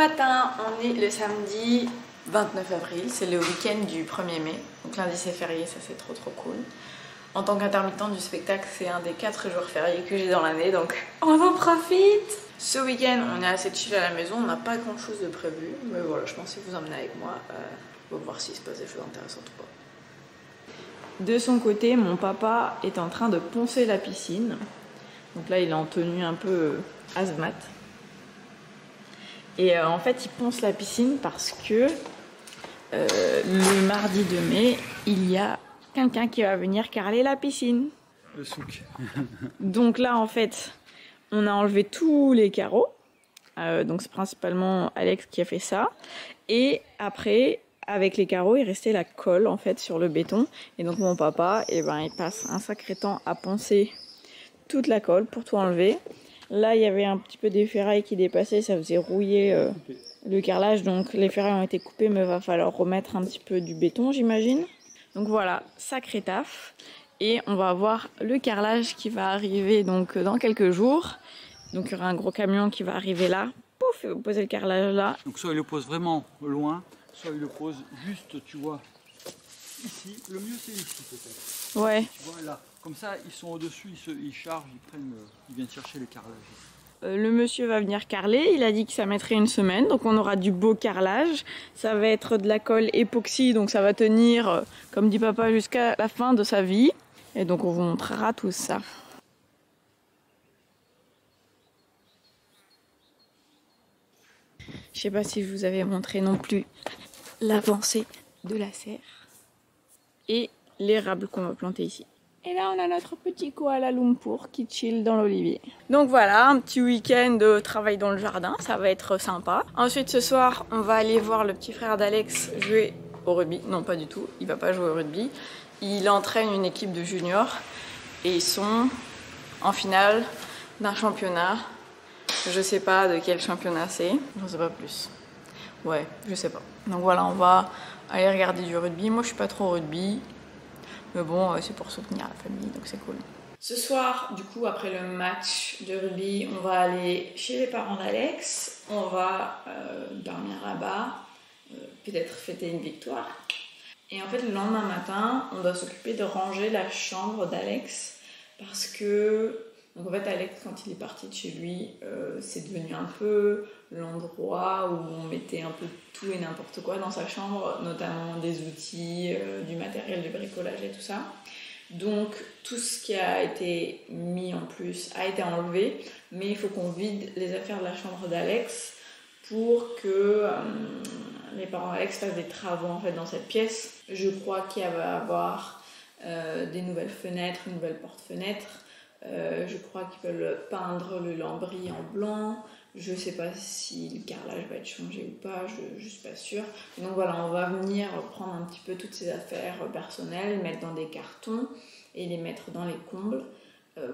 matin, on est le samedi 29 avril, c'est le week-end du 1er mai. Donc lundi c'est férié, ça c'est trop cool. En tant qu'intermittent du spectacle, c'est un des 4 jours fériés que j'ai dans l'année, donc on en profite. Ce week-end, on est assez chill à la maison, on n'a pas grand chose de prévu. Mais voilà, je pensais vous emmener avec moi pour voir s'il se passe des choses intéressantes ou pas. De son côté, mon papa est en train de poncer la piscine. Donc là, il est en tenue un peu hazmat. Et en fait, il ponce la piscine parce que le mardi 2 mai, il y a quelqu'un qui va venir carreler la piscine. Le souk. Donc là, en fait, on a enlevé tous les carreaux. Donc c'est principalement Alex qui a fait ça. Et après, avec les carreaux, il restait la colle en fait sur le béton. Et donc mon papa, il passe un sacré temps à poncer toute la colle pour tout enlever. Là, il y avait un petit peu des ferrailles qui dépassaient, ça faisait rouiller le carrelage. Donc les ferrailles ont été coupées, mais il va falloir remettre un petit peu du béton, j'imagine. Donc voilà, sacré taf. Et on va avoir le carrelage qui va arriver donc dans quelques jours. Donc il y aura un gros camion qui va arriver là. Pouf, il va poser le carrelage là. Donc soit il le pose vraiment loin, soit il le pose juste, tu vois, ici. Le mieux c'est ici peut-être. Ouais. Tu vois là, comme ça ils sont au-dessus, ils chargent, ils viennent chercher le carrelage. Le monsieur va venir carreler, il a dit que ça mettrait une semaine, donc on aura du beau carrelage. Ça va être de la colle époxy, donc ça va tenir, comme dit papa, jusqu'à la fin de sa vie. Et donc on vous montrera tout ça. Je sais pas si je vous avais montré non plus l'avancée de la serre et l'érable qu'on va planter ici. Et là, on a notre petit Kuala Lumpur qui chill dans l'olivier. Donc voilà, un petit week-end de travail dans le jardin, ça va être sympa. Ensuite, ce soir, on va aller voir le petit frère d'Alex jouer au rugby. Non, pas du tout, il va pas jouer au rugby. Il entraîne une équipe de juniors et ils sont en finale d'un championnat. Je sais pas de quel championnat c'est, je sais pas plus. Ouais, je sais pas. Donc voilà, on va aller regarder du rugby. Moi, je suis pas trop rugby. Mais bon, c'est pour soutenir la famille, donc c'est cool. Ce soir, du coup, après le match de rugby, on va aller chez les parents d'Alex. On va dormir là-bas, peut-être fêter une victoire. Et en fait, le lendemain matin, on doit s'occuper de ranger la chambre d'Alex. Parce que, donc en fait, Alex, quand il est parti de chez lui, c'est devenu un peu l'endroit où on mettait un peu tout et n'importe quoi dans sa chambre, notamment des outils, du matériel de bricolage et tout ça. Donc tout ce qui a été mis en plus a été enlevé, mais il faut qu'on vide les affaires de la chambre d'Alex pour que les parents d'Alex fassent des travaux en fait dans cette pièce. Je crois qu'il va y avoir des nouvelles fenêtres, une nouvelle porte-fenêtre. Je crois qu'ils veulent peindre le lambris en blanc. Je sais pas si le carrelage va être changé ou pas, je suis pas sûre. Donc voilà, on va venir prendre un petit peu toutes ces affaires personnelles, mettre dans des cartons et les mettre dans les combles.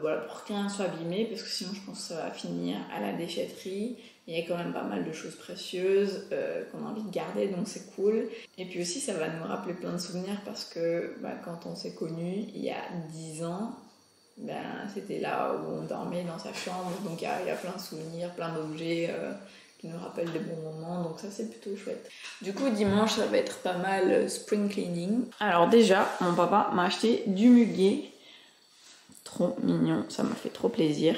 Voilà, pour que rien soit abîmé, parce que sinon je pense que ça va finir à la déchetterie. Il y a quand même pas mal de choses précieuses qu'on a envie de garder, donc c'est cool. Et puis aussi, ça va nous rappeler plein de souvenirs, parce que quand on s'est connus il y a 10 ans, c'était là où on dormait dans sa chambre, donc il y a plein de souvenirs, plein d'objets qui nous rappellent des bons moments, donc ça c'est plutôt chouette. Du coup dimanche ça va être pas mal spring cleaning. Alors déjà mon papa m'a acheté du muguet, trop mignon, ça m'a fait trop plaisir.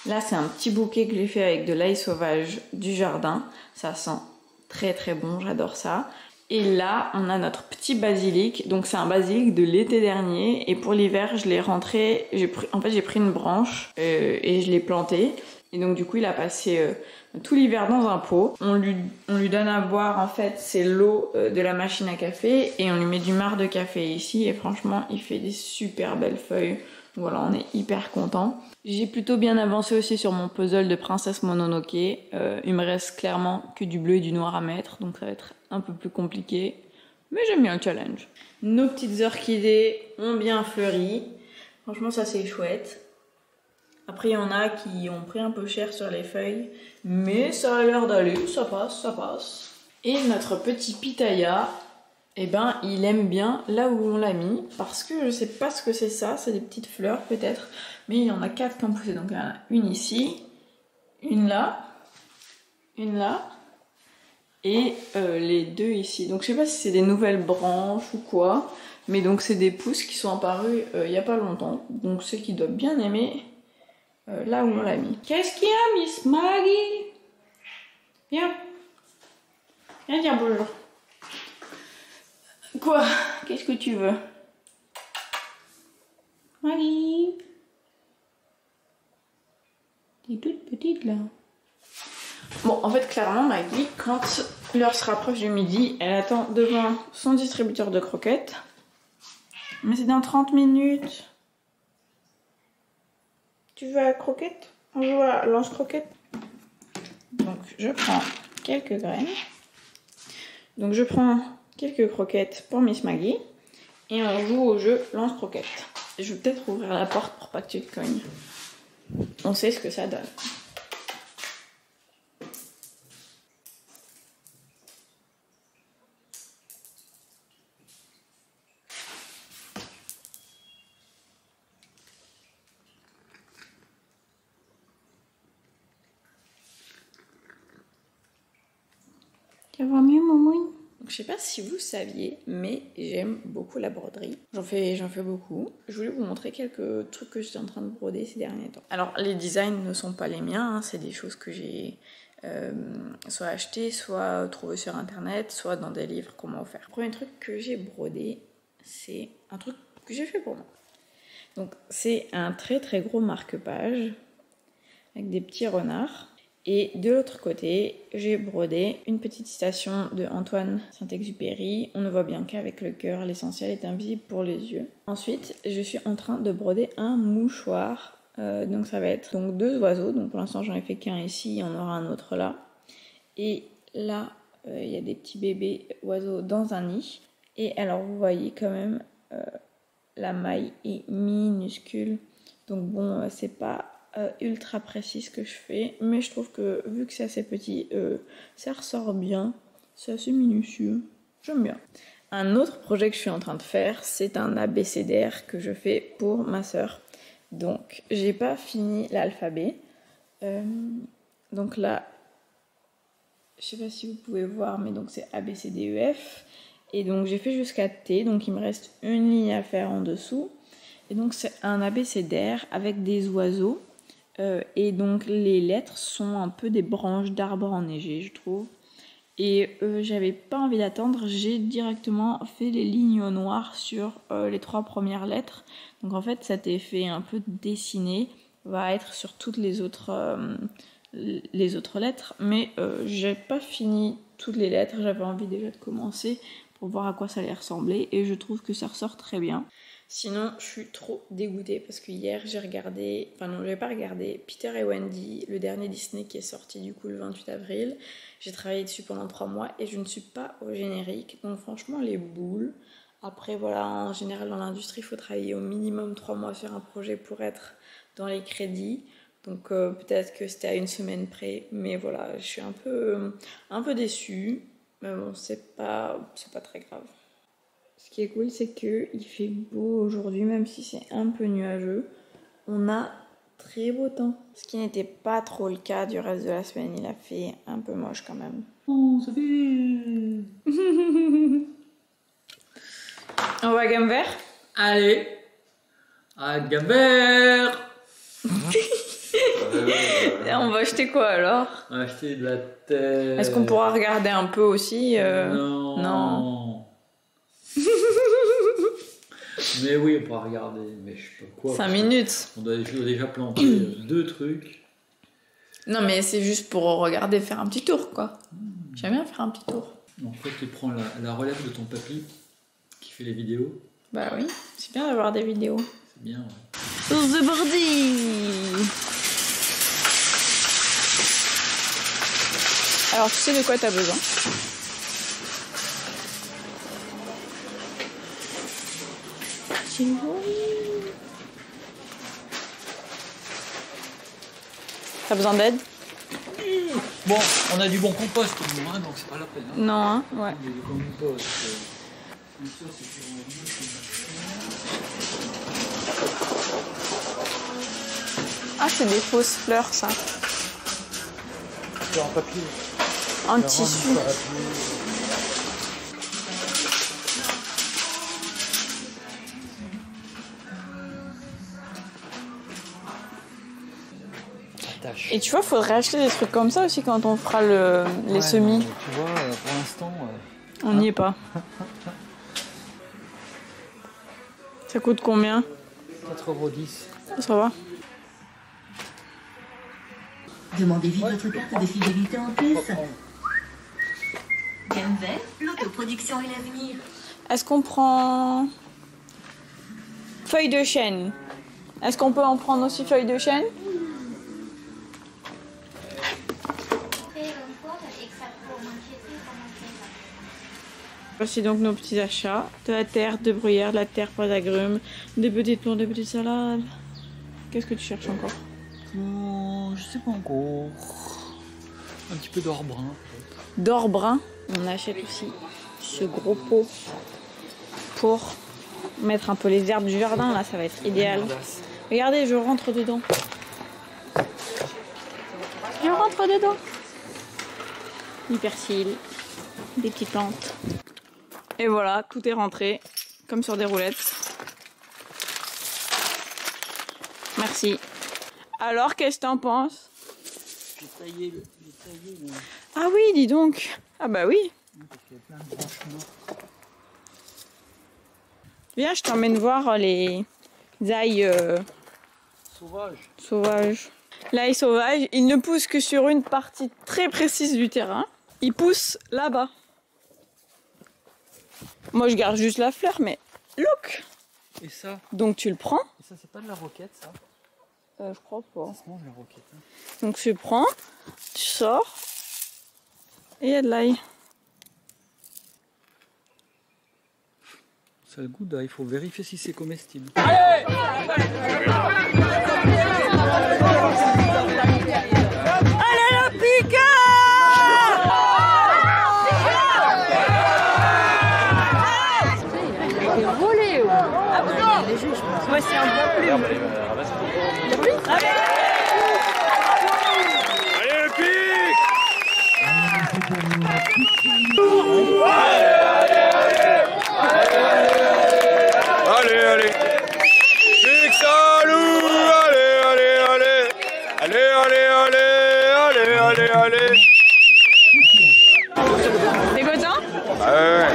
Là c'est un petit bouquet que j'ai fait avec de l'ail sauvage du jardin, ça sent très bon, j'adore ça. Et là, on a notre petit basilic. Donc c'est un basilic de l'été dernier. Et pour l'hiver, je l'ai rentré. J'ai pris une branche et je l'ai planté. Et donc du coup, il a passé tout l'hiver dans un pot. On lui donne à boire, en fait, c'est l'eau de la machine à café. Et on lui met du marc de café ici. Et franchement, il fait des super belles feuilles. Voilà, on est hyper contents. J'ai plutôt bien avancé aussi sur mon puzzle de Princesse Mononoke. Il me reste clairement que du bleu et du noir à mettre, donc ça va être un peu plus compliqué. Mais j'aime bien le challenge. Nos petites orchidées ont bien fleuri. Franchement, ça c'est chouette. Après, il y en a qui ont pris un peu cher sur les feuilles, mais ça a l'air d'aller, ça passe, ça passe. Et notre petit pitaya, il aime bien là où on l'a mis, parce que je sais pas ce que c'est ça, c'est des petites fleurs peut-être, mais il y en a 4 qui ont poussé, donc il y en a une ici, une là, Et les deux ici. Donc je sais pas si c'est des nouvelles branches ou quoi. Mais donc c'est des pousses qui sont apparues il y a pas longtemps. Donc c'est qu'ils doivent bien aimer là où on l'a mis. Qu'est-ce qu'il y a, Miss Maggie? Viens. Viens dire bonjour. Quoi? Qu'est-ce que tu veux? Maggie? T'es toute petite là. Bon, en fait, clairement, Maggie, quand l'heure se rapproche du midi, elle attend devant son distributeur de croquettes. Mais c'est dans 30 minutes. Tu veux à la croquette? On joue à lance-croquette. Donc, je prends quelques graines. Donc, je prends quelques croquettes pour Miss Maggie. Et on joue au jeu lance-croquette. Je vais peut-être ouvrir la porte pour pas que tu te cognes. On sait ce que ça donne. Ça va mieux, maman? Je sais pas si vous saviez, mais j'aime beaucoup la broderie. J'en fais beaucoup. Je voulais vous montrer quelques trucs que j'étais en train de broder ces derniers temps. Alors, les designs ne sont pas les miens, hein, c'est des choses que j'ai soit achetées, soit trouvées sur internet, soit dans des livres qu'on m'a offert. Le premier truc que j'ai brodé, c'est un truc que j'ai fait pour moi. Donc, c'est un très très gros marque-page avec des petits renards. Et de l'autre côté, j'ai brodé une petite citation de Antoine Saint-Exupéry. On ne voit bien qu'avec le cœur, l'essentiel est invisible pour les yeux. Ensuite, je suis en train de broder un mouchoir. Donc ça va être donc 2 oiseaux. Donc pour l'instant, j'en ai fait qu'un ici, il y en aura un autre là. Et là, il y a des petits bébés oiseaux dans un nid. Et alors, vous voyez quand même, la maille est minuscule. Donc bon, c'est pas ultra précis ce que je fais, mais je trouve que vu que c'est assez petit, ça ressort bien, c'est assez minutieux, j'aime bien. Un autre projet que je suis en train de faire, c'est un abécédaire que je fais pour ma sœur. Donc j'ai pas fini l'alphabet, donc là je sais pas si vous pouvez voir, mais donc c'est ABCDEF, et donc j'ai fait jusqu'à T, donc il me reste une ligne à faire en dessous, et donc c'est un abécédaire avec des oiseaux. Et donc les lettres sont un peu des branches d'arbres enneigés, je trouve. Et j'avais pas envie d'attendre, j'ai directement fait les lignes au noir sur les 3 premières lettres. Donc en fait cet effet un peu dessiné va être sur toutes les autres lettres. Mais j'ai pas fini toutes les lettres, j'avais envie déjà de commencer pour voir à quoi ça allait ressembler. Et je trouve que ça ressort très bien. Sinon, je suis trop dégoûtée parce que hier j'ai regardé, enfin non, j'avais pas regardé Peter et Wendy, le dernier Disney qui est sorti du coup le 28 avril. J'ai travaillé dessus pendant 3 mois et je ne suis pas au générique. Donc franchement, les boules. Après voilà, en général dans l'industrie, il faut travailler au minimum 3 mois sur un projet pour être dans les crédits. Donc peut-être que c'était à 1 semaine près. Mais voilà, je suis un peu déçue. Mais bon, c'est pas très grave. Ce qui est cool, c'est qu'il fait beau aujourd'hui, même si c'est un peu nuageux. On a très beau temps. Ce qui n'était pas trop le cas du reste de la semaine. Il a fait un peu moche quand même. Oh, ça fait... On va à gamme vert? Allez, à gamme vert. On va acheter quoi alors? On va acheter de la terre. Est-ce qu'on pourra regarder un peu aussi Non. Mais oui, on pourra regarder. Mais je sais pas quoi. 5 minutes. On doit déjà planter 2 trucs. Non, mais c'est juste pour regarder, faire un petit tour, quoi. J'aime bien faire un petit tour. En fait, tu prends la relève de ton papy qui fait les vidéos. Bah oui, c'est bien d'avoir des vidéos. C'est bien, ouais. Source de Bordy. Alors, tu sais de quoi t'as besoin? T'as besoin d'aide? Bon, on a du bon compost, nous, hein, donc c'est pas la peine. Hein. Non, hein? Ouais. Il y a du compost. Ah, c'est des fausses fleurs, ça. C'est en papier. en tissu. Et tu vois, faudrait acheter des trucs comme ça aussi quand on fera les semis. Tu vois, pour l'instant... on n'y est pas. Ça coûte combien? 4,10 €. Ça va. Demandez vite votre carte de fidélité en plus. Gamvel, l'autoproduction et l'avenir. Est-ce qu'on prend feuille de chêne? Est-ce qu'on peut en prendre aussi feuille de chêne? Voici donc nos petits achats. De la terre, de bruyère, de la terre, pas d'agrumes, des petites plantes, des petites salades. Qu'est-ce que tu cherches encore? Je sais pas encore. Un petit peu d'or brun. D'or brun. On achète aussi ce gros pot pour mettre un peu les herbes du jardin. Là, ça va être idéal. Regardez, je rentre dedans. Je rentre dedans. Du persil, des petites plantes. Et voilà, tout est rentré, comme sur des roulettes. Merci. Alors, qu'est-ce que t'en penses? J'ai taillé le... Ah oui, dis donc. Ah bah oui. Parce qu'il y a plein de branches mortes. Viens, je t'emmène voir les ails sauvages. L'ail sauvage, il ne pousse que sur une partie très précise du terrain. Il pousse là-bas. Moi, je garde juste la fleur, mais look. Et ça? Donc tu le prends. Et ça, c'est pas de la roquette, ça? Je crois pas. Ça se mange, la roquette. Hein. Donc tu prends, tu sors, et il y a de l'ail. Ça a le goût d'ail, il faut vérifier si c'est comestible. Allez, le piqueur! Ouais, c'est un bon plume. Allez, le pic! Allez! Pique ça, loup! Allez! t'es content? Ouais.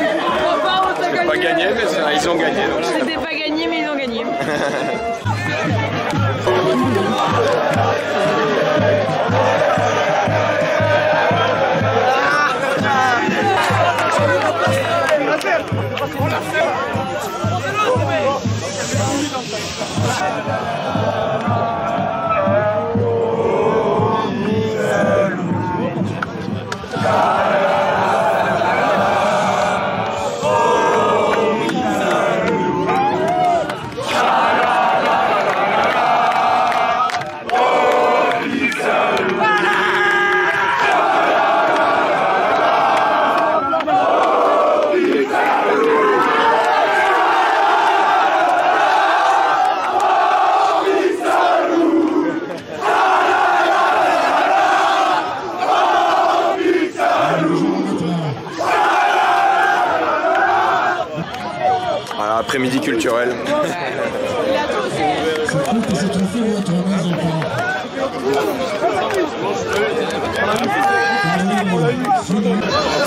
C'est pas gagné, mais ils ont gagné. C'était pas gagné, mais ils ont gagné. Voilà, après-midi culturel.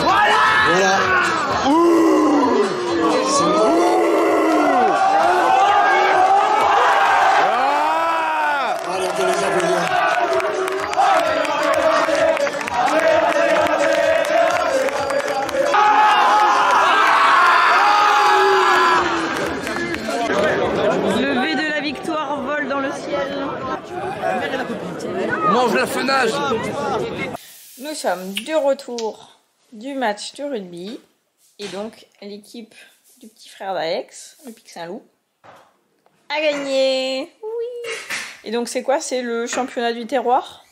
Voilà. Allez, on peut les applaudir. Le V de la victoire vole dans le ciel. Mange la fenasse. Nous sommes de retour du match de rugby. Et donc, l'équipe du petit frère d'Alex, le Pic Saint-Loup, a gagné. Oui. Et donc, c'est quoi? C'est le championnat du terroir?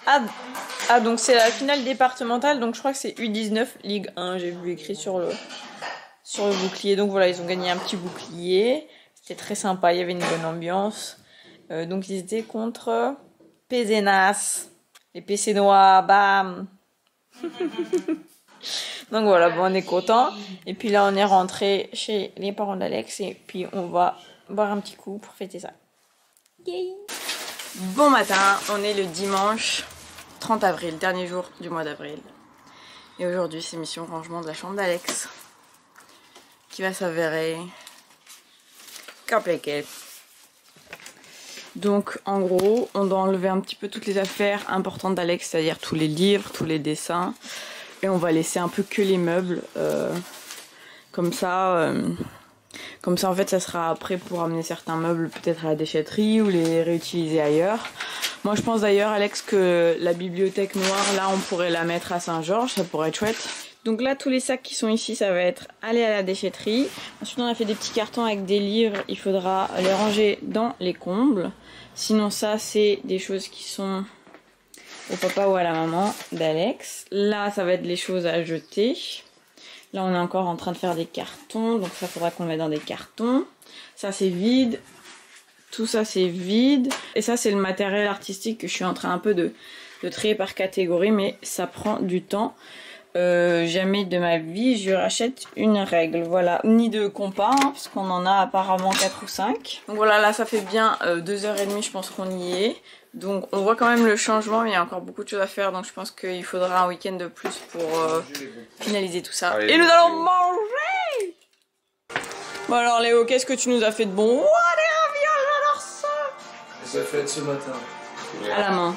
Ah, donc c'est la finale départementale. Donc, je crois que c'est U19 Ligue 1. J'ai vu écrit sur le bouclier. Donc, voilà, ils ont gagné un petit bouclier. C'était très sympa. Il y avait une bonne ambiance. Donc, ils étaient contre Pézenas. Les Pécénois, bam. Donc voilà, bon, on est content. Et puis là, on est rentré chez les parents d'Alex et puis on va boire un petit coup pour fêter ça. Yay! Bon matin, on est le dimanche 30 avril, dernier jour du mois d'avril. Et aujourd'hui, c'est mission rangement de la chambre d'Alex qui va s'avérer compliqué. Donc en gros, on doit enlever un petit peu toutes les affaires importantes d'Alex, c'est-à-dire tous les livres, tous les dessins. Et on va laisser un peu que les meubles. Comme ça en fait, ça sera après pour amener certains meubles peut-être à la déchetterie ou les réutiliser ailleurs. Moi je pense d'ailleurs, Alex, que la bibliothèque noire, là on pourrait la mettre à Saint-Georges, ça pourrait être chouette. Donc là, tous les sacs qui sont ici, ça va être aller à la déchetterie. Ensuite, on a fait des petits cartons avec des livres. Il faudra les ranger dans les combles. Sinon, ça, c'est des choses qui sont au papa ou à la maman d'Alex. Là, ça va être les choses à jeter. Là, on est encore en train de faire des cartons. Donc ça, faudra qu'on le mette dans des cartons. Ça, c'est vide. Tout ça, c'est vide. Et ça, c'est le matériel artistique que je suis en train un peu de trier par catégorie. Mais ça prend du temps. Jamais de ma vie je rachète une règle, voilà, ni de compas, hein, parce qu'on en a apparemment 4 ou 5. Donc voilà, là ça fait bien 2h30, je pense qu'on y est. Donc on voit quand même le changement, mais il y a encore beaucoup de choses à faire, donc je pense qu'il faudra un week-end de plus pour finaliser tout ça. Et nous allons manger. Bon alors Léo, qu'est-ce que tu nous as fait de bon? Ouah, des ravioles, j'adore ça. Ça fait ce matin. À la main.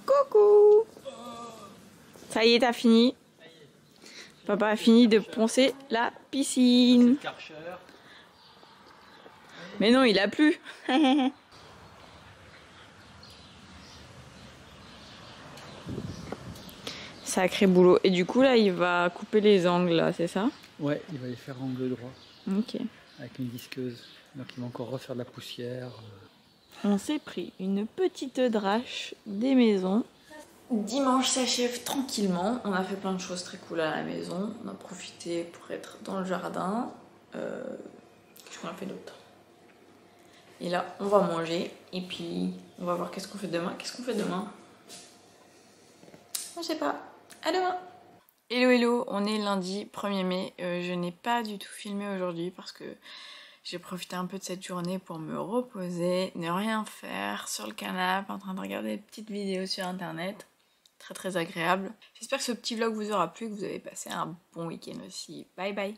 Coucou! Ça y est, t'as fini. Papa a fini de poncer la piscine. Mais non, il a plu. Sacré boulot. Et du coup, là, il va couper les angles, là, c'est ça? Ouais, il va les faire angle droit. Ok. Avec une visqueuse. Donc il va encore refaire de la poussière. On s'est pris une petite drache des maisons. Dimanche s'achève tranquillement. On a fait plein de choses très cool à la maison. On a profité pour être dans le jardin. Qu'est-ce qu'on a fait d'autre? Et là, on va manger. Et puis, on va voir qu'est-ce qu'on fait demain. Qu'est-ce qu'on fait demain? On sait pas. À demain! Hello hello, on est lundi 1er mai. Je n'ai pas du tout filmé aujourd'hui parce que j'ai profité un peu de cette journée pour me reposer, ne rien faire sur le canapé, en train de regarder des petites vidéos sur internet. Très très agréable. J'espère que ce petit vlog vous aura plu, que vous avez passé un bon week-end aussi. Bye bye!